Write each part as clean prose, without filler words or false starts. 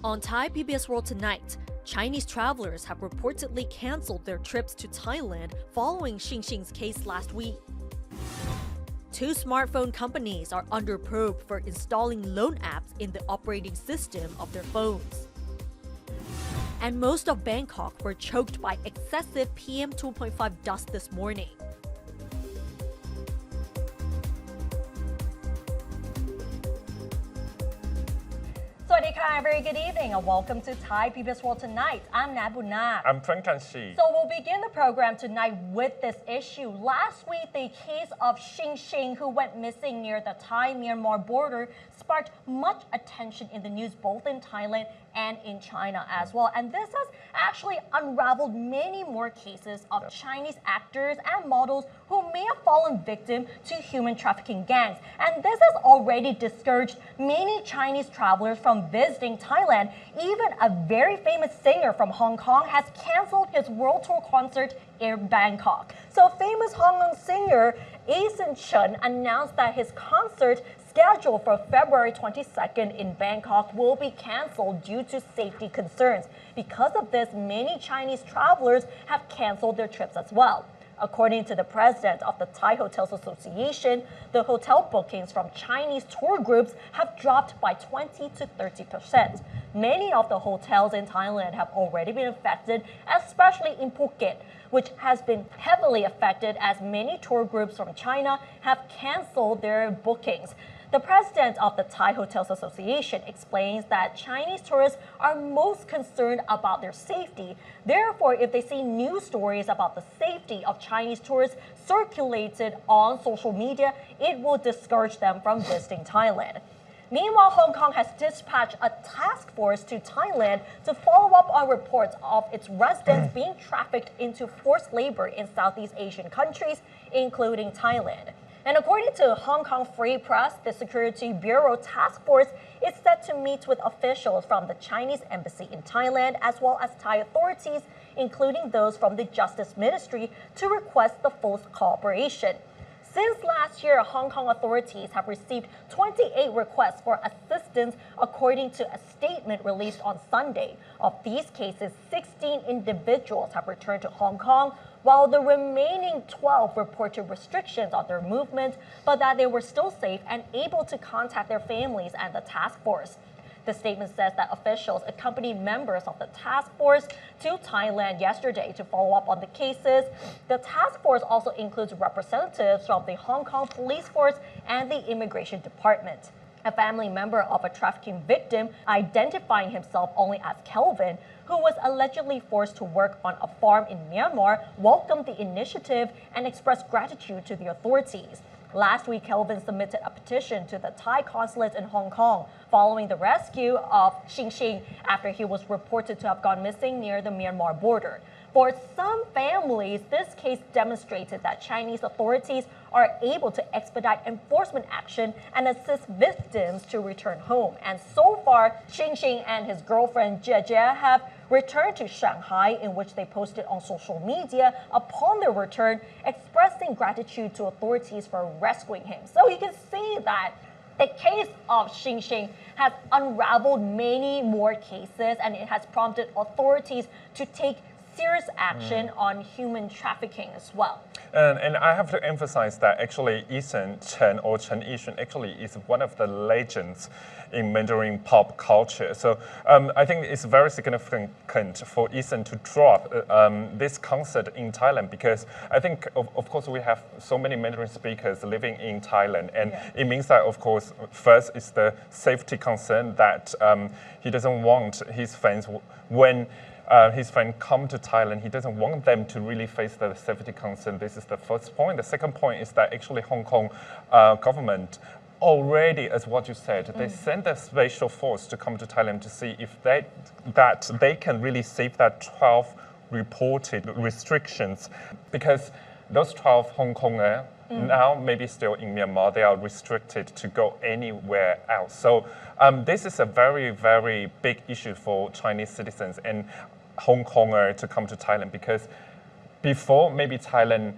On Thai PBS World Tonight, Chinese travelers have reportedly canceled their trips to Thailand following Xing Xing's case last week. Two smartphone companies are under probe for installing loan apps in the operating system of their phones. And most of Bangkok were choked by excessive PM 2.5 dust this morning. Very good evening and welcome to Thai PBS World Tonight. I'm Nat Bunak. I'm Frank Kanshi. So we'll begin the program tonight with this issue. Last week, the case of Xing Xing, who went missing near the Thai-Myanmar border, sparked much attention in the news both in Thailand and in China as well. And this has actually unraveled many more cases of Chinese actors and models who may have fallen victim to human trafficking gangs. And this has already discouraged many Chinese travelers from visiting Thailand. Even a very famous singer from Hong Kong has canceled his world tour concert in Bangkok. So famous Hong Kong singer Xing Xing announced that his concert scheduled for February 22nd in Bangkok will be canceled due to safety concerns. Because of this, many Chinese travelers have canceled their trips as well. According to the president of the Thai Hotels Association, the hotel bookings from Chinese tour groups have dropped by 20 to 30%. Many of the hotels in Thailand have already been affected, especially in Phuket, which has been heavily affected as many tour groups from China have canceled their bookings. The president of the Thai Hotels Association explains that Chinese tourists are most concerned about their safety. Therefore, if they see news stories about the safety of Chinese tourists circulated on social media, it will discourage them from visiting Thailand. Meanwhile, Hong Kong has dispatched a task force to Thailand to follow up on reports of its residents being trafficked into forced labor in Southeast Asian countries, including Thailand. And according to Hong Kong Free Press, the Security Bureau Task Force is set to meet with officials from the Chinese Embassy in Thailand as well as Thai authorities, including those from the Justice Ministry, to request the full cooperation. Since last year, Hong Kong authorities have received 28 requests for assistance according to a statement released on Sunday. Of these cases, 16 individuals have returned to Hong Kong, while the remaining 12 reported restrictions on their movement, but that they were still safe and able to contact their families and the task force. The statement says that officials accompanied members of the task force to Thailand yesterday to follow up on the cases. The task force also includes representatives from the Hong Kong Police Force and the Immigration Department. A family member of a trafficking victim, identifying himself only as Kelvin, who was allegedly forced to work on a farm in Myanmar, welcomed the initiative and expressed gratitude to the authorities. Last week, Kelvin submitted a petition to the Thai consulate in Hong Kong following the rescue of Xing Xing after he was reported to have gone missing near the Myanmar border. For some families, this case demonstrated that Chinese authorities are able to expedite enforcement action and assist victims to return home. And so far, Xing Xing and his girlfriend Jie Jie have returned to Shanghai, in which they posted on social media upon their return, expressing gratitude to authorities for rescuing him. So you can see that the case of Xing Xing has unraveled many more cases, and it has prompted authorities to take serious action on human trafficking as well. And I have to emphasize that actually Xing Chen or Chen Yixun actually is one of the legends in Mandarin pop culture. So I think it's very significant for Xing to drop this concert in Thailand because I think, of course, we have so many Mandarin speakers living in Thailand. And it means that, of course, first is the safety concern that he doesn't want his fans when his friend come to Thailand, he doesn't want them to really face the safety concern. This is the first point. The second point is that actually Hong Kong government already, as what you said, they sent a special force to come to Thailand to see if they can really save that 12 reported restrictions, because those 12 Hong Kongers now maybe still in Myanmar, they are restricted to go anywhere else. So this is a very, very big issue for Chinese citizens and Hong Konger to come to Thailand, because before maybe Thailand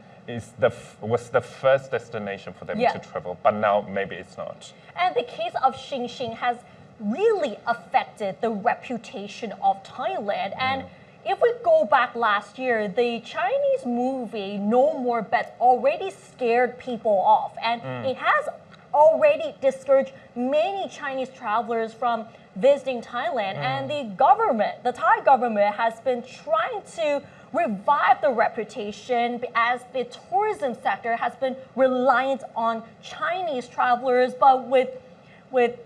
was the first destination for them to travel, but now maybe it's not. And the case of Xing Xing has really affected the reputation of Thailand. And if we go back last year, the Chinese movie No More Bets already scared people off, and it has already discouraged many Chinese travelers from visiting Thailand. And the Thai government has been trying to revive the reputation as the tourism sector has been reliant on Chinese travelers, but with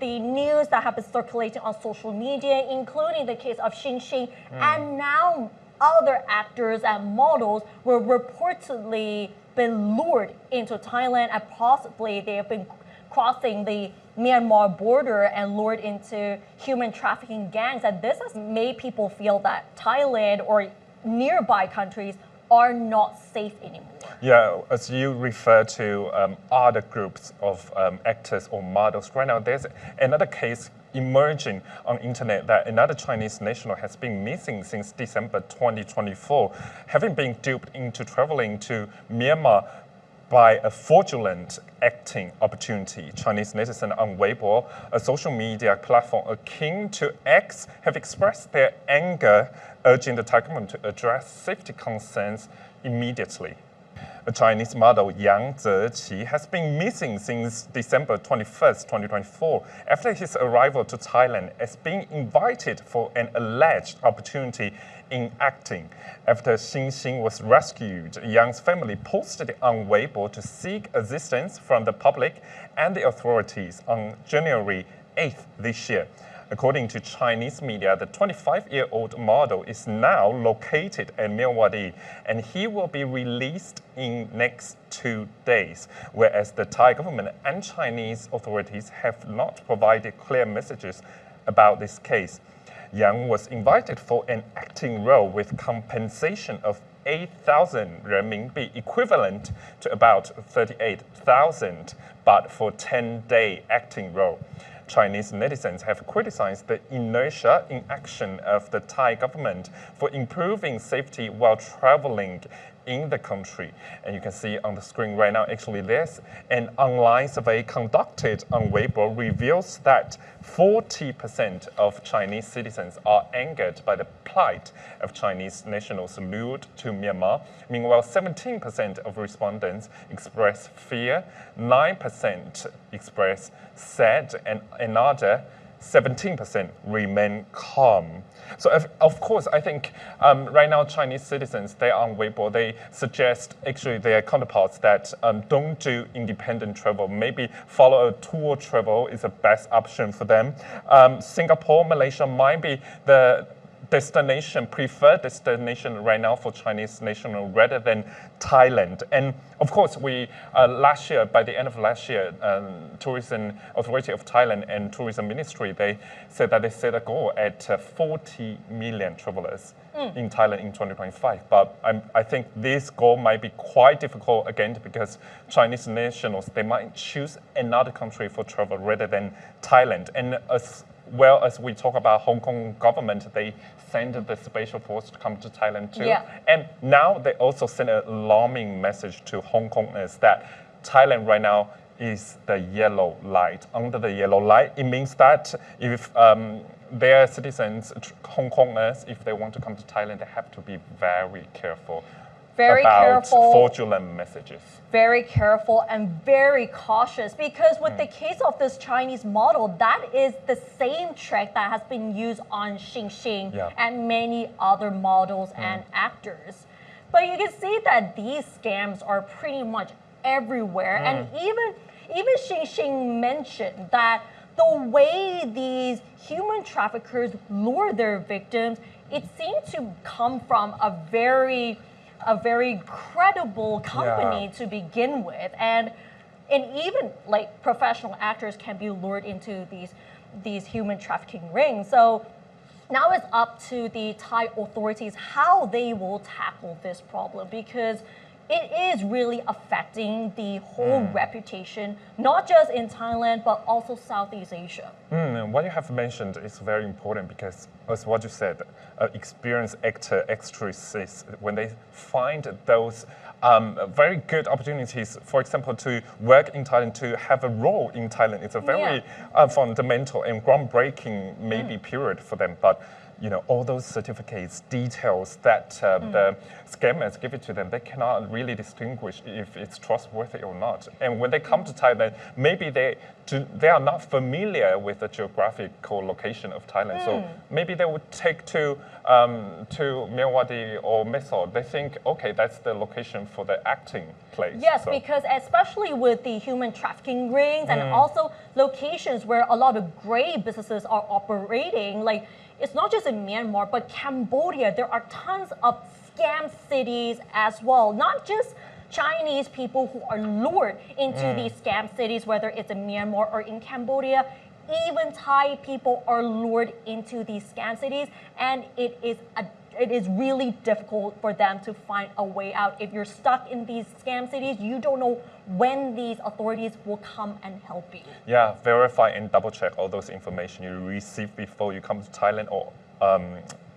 the news that have been circulating on social media, including the case of Xing Xing, and now other actors and models were reportedly been lured into Thailand, and possibly they have been crossing the Myanmar border and lured into human trafficking gangs. And this has made people feel that Thailand or nearby countries are not safe anymore. Yeah, as you refer to other groups of actors or models, right now there's another case emerging on internet that another Chinese national has been missing since December 2024, having been duped into traveling to Myanmar by a fraudulent acting opportunity. Chinese netizens on Weibo, a social media platform akin to X, have expressed their anger, urging the Thai government to address safety concerns immediately. A Chinese model, Yang Zeqi, has been missing since December 21st, 2024, after his arrival to Thailand as being invited for an alleged opportunity in acting. After Xing Xing was rescued, Yang's family posted on Weibo to seek assistance from the public and the authorities on January 8th this year. According to Chinese media, the 25-year-old model is now located at Myanmar, and he will be released in next 2 days, whereas the Thai government and Chinese authorities have not provided clear messages about this case. Yang was invited for an acting role with compensation of 8,000 renminbi, equivalent to about 38,000 baht for 10-day acting role. Chinese netizens have criticized the inertia in action of the Thai government for improving safety while traveling in the country. And you can see on the screen right now, actually there's an online survey conducted on Weibo reveals that 40% of Chinese citizens are angered by the plight of Chinese nationals lured to Myanmar. Meanwhile, 17% of respondents express fear, 9% express sad, and another 17% remain calm. So of course, I think right now Chinese citizens, they are on Weibo, they suggest actually their counterparts that don't do independent travel. Maybe follow a tour travel is the best option for them. Singapore, Malaysia might be the preferred destination right now for Chinese national rather than Thailand. And of course, we last year, by the end of last year, Tourism Authority of Thailand and Tourism Ministry, they said that they set a goal at 40 million travelers in Thailand in 2025. But I think this goal might be quite difficult again because Chinese nationals, they might choose another country for travel rather than Thailand. And as well as we talk about Hong Kong government, they sent the special force to come to Thailand too. Yeah. And now they also send an alarming message to Hong Kongers that Thailand right now is the yellow light. Under the yellow light, it means that if their citizens, Hong Kongers, if they want to come to Thailand, they have to be very careful about fraudulent messages. Very careful and very cautious, because with the case of this Chinese model, that is the same trick that has been used on Xing Xing and many other models and actors. But you can see that these scams are pretty much everywhere. And even Xing Xing mentioned that the way these human traffickers lure their victims, it seemed to come from a very credible company to begin with, and even like professional actors can be lured into these human trafficking rings. So now it's up to the Thai authorities how they will tackle this problem, because it is really affecting the whole reputation, not just in Thailand, but also Southeast Asia. What you have mentioned is very important because, as what you said, experienced actresses, when they find those very good opportunities, for example, to work in Thailand, to have a role in Thailand, it's a very fundamental and groundbreaking maybe period for them. But all those certificates, details that the scammers give it to them, they cannot really distinguish if it's trustworthy or not. And when they come to Thailand, maybe they are not familiar with the geographical location of Thailand. So maybe they would take to Mewadi or Mesol. They think, okay, that's the location for the acting place. Yes, because especially with the human trafficking rings and also locations where a lot of gray businesses are operating, like it's not just in Myanmar, but Cambodia, there are tons of scam cities as well. Not just Chinese people who are lured into these scam cities, whether it's in Myanmar or in Cambodia. Even Thai people are lured into these scam cities, and it is really difficult for them to find a way out. If you're stuck in these scam cities, you don't know when these authorities will come and help you. Yeah, verify and double check all those information you receive before you come to Thailand or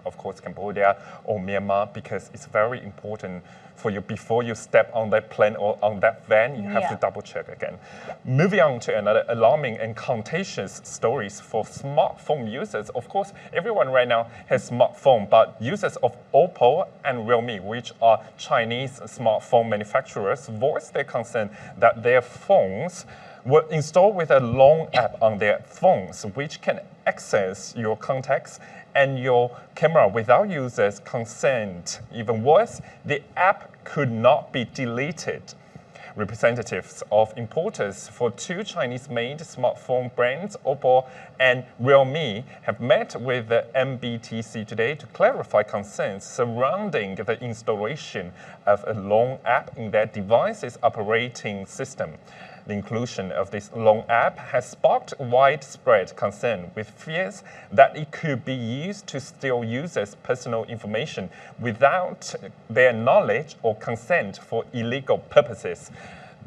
of course Cambodia or Myanmar, because it's very important for you before you step on that plane or on that van, you have to double check again. Moving on to another alarming and contagious stories for smartphone users. Of course, everyone right now has smartphone, but users of Oppo and Realme, which are Chinese smartphone manufacturers, voiced their concern that their phones were installed with a long app on their phones, which can access your contacts and your camera without users' consent. Even worse, the app could not be deleted. Representatives of importers for two Chinese-made smartphone brands, Oppo and Realme, have met with the NBTC today to clarify concerns surrounding the installation of a long app in their device's operating system. The inclusion of this long app has sparked widespread concern, with fears that it could be used to steal users' personal information without their knowledge or consent for illegal purposes.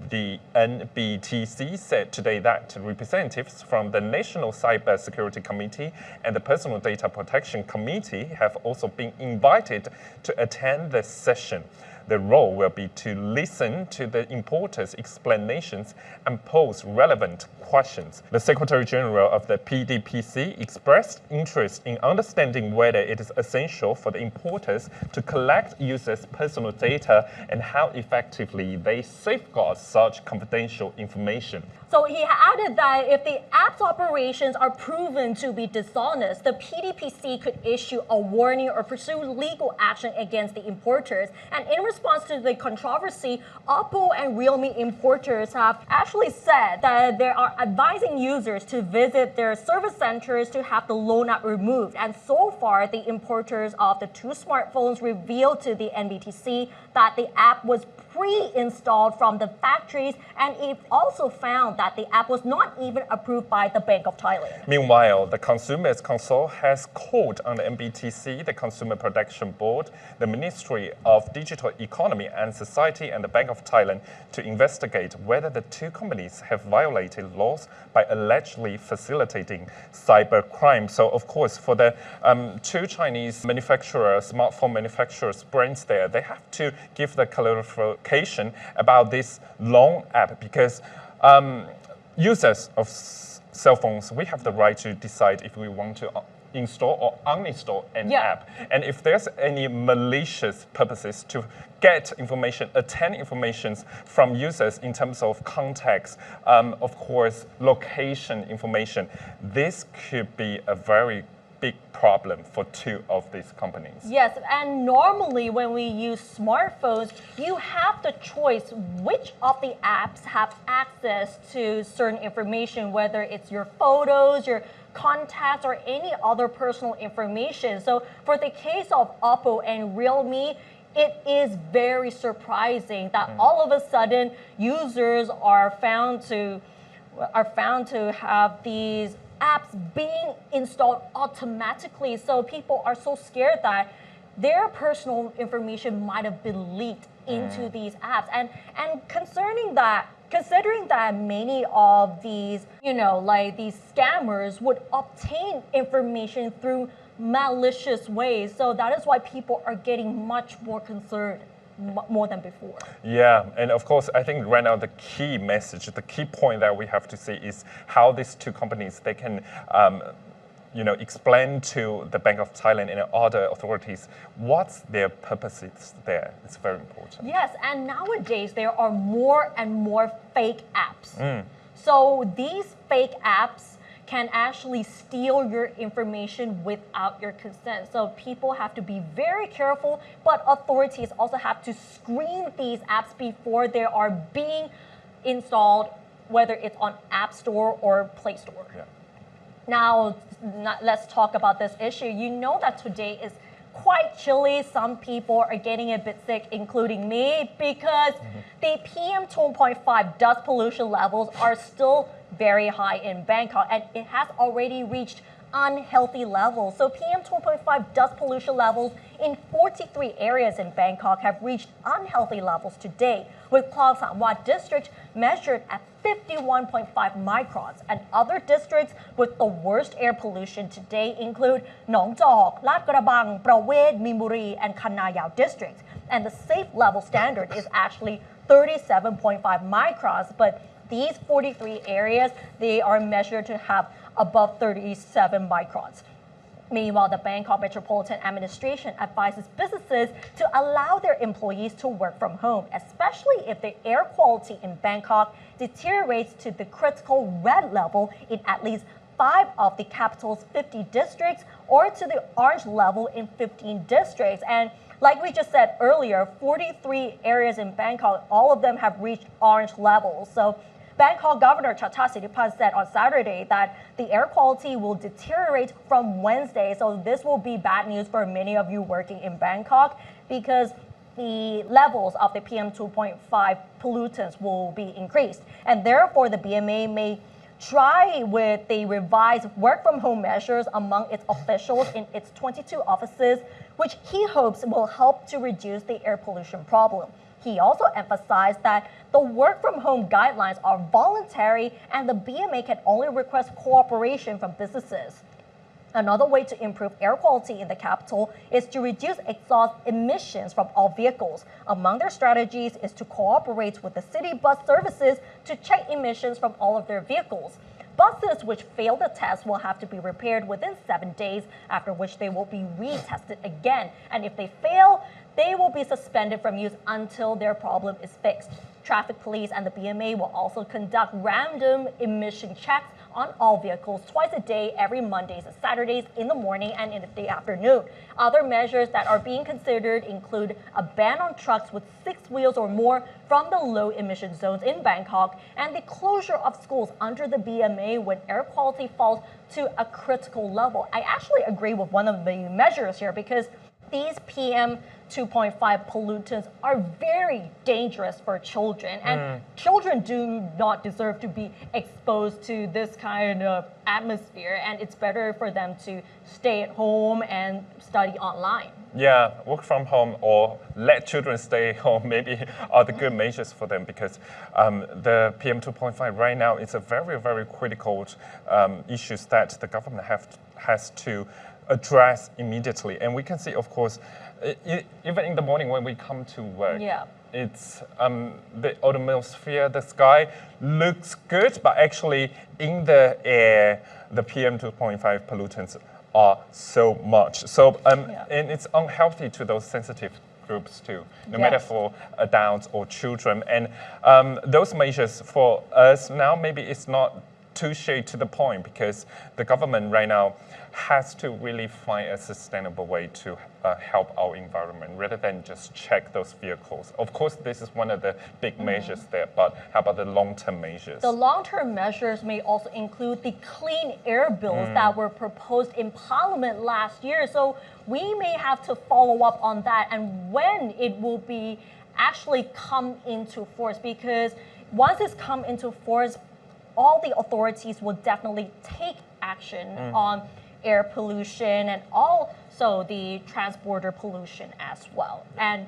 The NBTC said today that representatives from the National Cyber Security Committee and the Personal Data Protection Committee have also been invited to attend the session. The role will be to listen to the importers' explanations and pose relevant questions. The Secretary General of the PDPC expressed interest in understanding whether it is essential for the importers to collect users' personal data and how effectively they safeguard such confidential information. So he added that if the app's operations are proven to be dishonest, the PDPC could issue a warning or pursue legal action against the importers. And in response to the controversy, Oppo and Realme importers have actually said that they are advising users to visit their service centers to have the loan app removed. And so far, the importers of the two smartphones revealed to the NBTC that the app was pre-installed from the factories, and it also found that the app was not even approved by the Bank of Thailand. Meanwhile, the Consumers Council has called on the NBTC, the Consumer Protection Board, the Ministry of Digital Economy and Society, and the Bank of Thailand to investigate whether the two companies have violated laws by allegedly facilitating cybercrime. So, of course, for the two Chinese manufacturers, smartphone manufacturers, brands there, they have to give the clarification about this long app, because users of cell phones, we have the right to decide if we want to install or uninstall an app. And if there's any malicious purposes to get information, attain information from users in terms of contacts, of course, location information, this could be a very big problem for two of these companies. Yes, and normally when we use smartphones, you have the choice which of the apps have access to certain information, whether it's your photos, your contacts, or any other personal information. So for the case of Oppo and Realme, it is very surprising that all of a sudden users are found to have these apps being installed automatically. So people are so scared that their personal information might have been leaked into these apps. And concerning that, considering that many of these, like these scammers would obtain information through malicious ways. So that is why people are getting much more concerned more than before. Yeah, and of course, I think right now the key message, the key point that we have to see is how these two companies, they can explain to the Bank of Thailand and other authorities what's their purposes there. It's very important. Yes, and nowadays there are more and more fake apps. So these fake apps can actually steal your information without your consent. So people have to be very careful, but authorities also have to screen these apps before they are being installed, whether it's on App Store or Play Store. Yeah. Now, let's talk about this issue. You know that today is quite chilly. Some people are getting a bit sick, including me, because the PM 2.5 dust pollution levels are still very high in Bangkok, and it has already reached unhealthy levels. So PM 2.5 dust pollution levels in 43 areas in Bangkok have reached unhealthy levels today, with Klong Samwat district measured at 51.5 microns. And other districts with the worst air pollution today include Nong Jok, Lat Krabang, Prawet, Mimuri, and Kanayao districts. And the safe level standard is actually 37.5 microns, but these 43 areas, they are measured to have above 37 microns. Meanwhile, the Bangkok Metropolitan Administration advises businesses to allow their employees to work from home, especially if the air quality in Bangkok deteriorates to the critical red level in at least 5 of the capital's 50 districts or to the orange level in 15 districts. And like we just said earlier, 43 areas in Bangkok, all of them have reached orange levels. So Bangkok Governor Chatham Siripan said on Saturday that the air quality will deteriorate from Wednesday. So this will be bad news for many of you working in Bangkok, because the levels of the PM 2.5 pollutants will be increased. And therefore, the BMA may try with the revised work from home measures among its officials in its 22 offices, which he hopes will help to reduce the air pollution problem. He also emphasized that the work from home guidelines are voluntary and the BMA can only request cooperation from businesses. Another way to improve air quality in the capital is to reduce exhaust emissions from all vehicles. Among their strategies is to cooperate with the city bus services to check emissions from all of their vehicles. Buses which fail the test will have to be repaired within 7 days, after which they will be retested again. And if they fail, they will be suspended from use until their problem is fixed. Traffic police and the BMA will also conduct random emission checks on all vehicles twice a day, every Mondays and Saturdays in the morning and in the afternoon. Other measures that are being considered include a ban on trucks with 6 wheels or more from the low emission zones in Bangkok, and the closure of schools under the BMA when air quality falls to a critical level. I actually agree with one of the measures here, because these PM 2.5 pollutants are very dangerous for children, and children do not deserve to be exposed to this kind of atmosphere, and it's better for them to stay at home and study online. Yeah, work from home or let children stay home maybe are the good measures for them, because the PM 2.5 right now is a very, very critical issue that the government has to address immediately. And we can see, of course, even in the morning when we come to work, it's the atmosphere, the sky looks good, but actually in the air, the PM 2.5 pollutants are so much. So, and it's unhealthy to those sensitive groups too, no matter for adults or children. And those measures for us now, maybe it's not too shade to the point, because the government right now has to really find a sustainable way to help our environment rather than just check those vehicles. Of course, this is one of the big measures there, but how about the long-term measures? The long-term measures may also include the clean air bills that were proposed in Parliament last year. So we may have to follow up on that and when it will be actually come into force, because once it's come into force, all the authorities will definitely take action on air pollution and also the trans-border pollution as well. And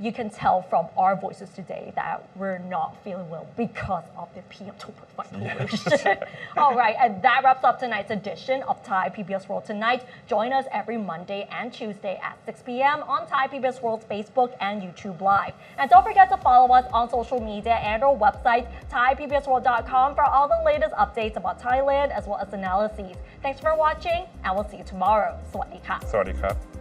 you can tell from our voices today that we're not feeling well because of the PM2.5 pollution. All right, and that wraps up tonight's edition of Thai PBS World Tonight. Join us every Monday and Tuesday at 6 p.m. on Thai PBS World's Facebook and YouTube Live. And don't forget to follow us on social media and our website, thaipbsworld.com, for all the latest updates about Thailand as well as analyses. Thanks for watching, and we'll see you tomorrow. สวัสดีค่ะ สวัสดีครับ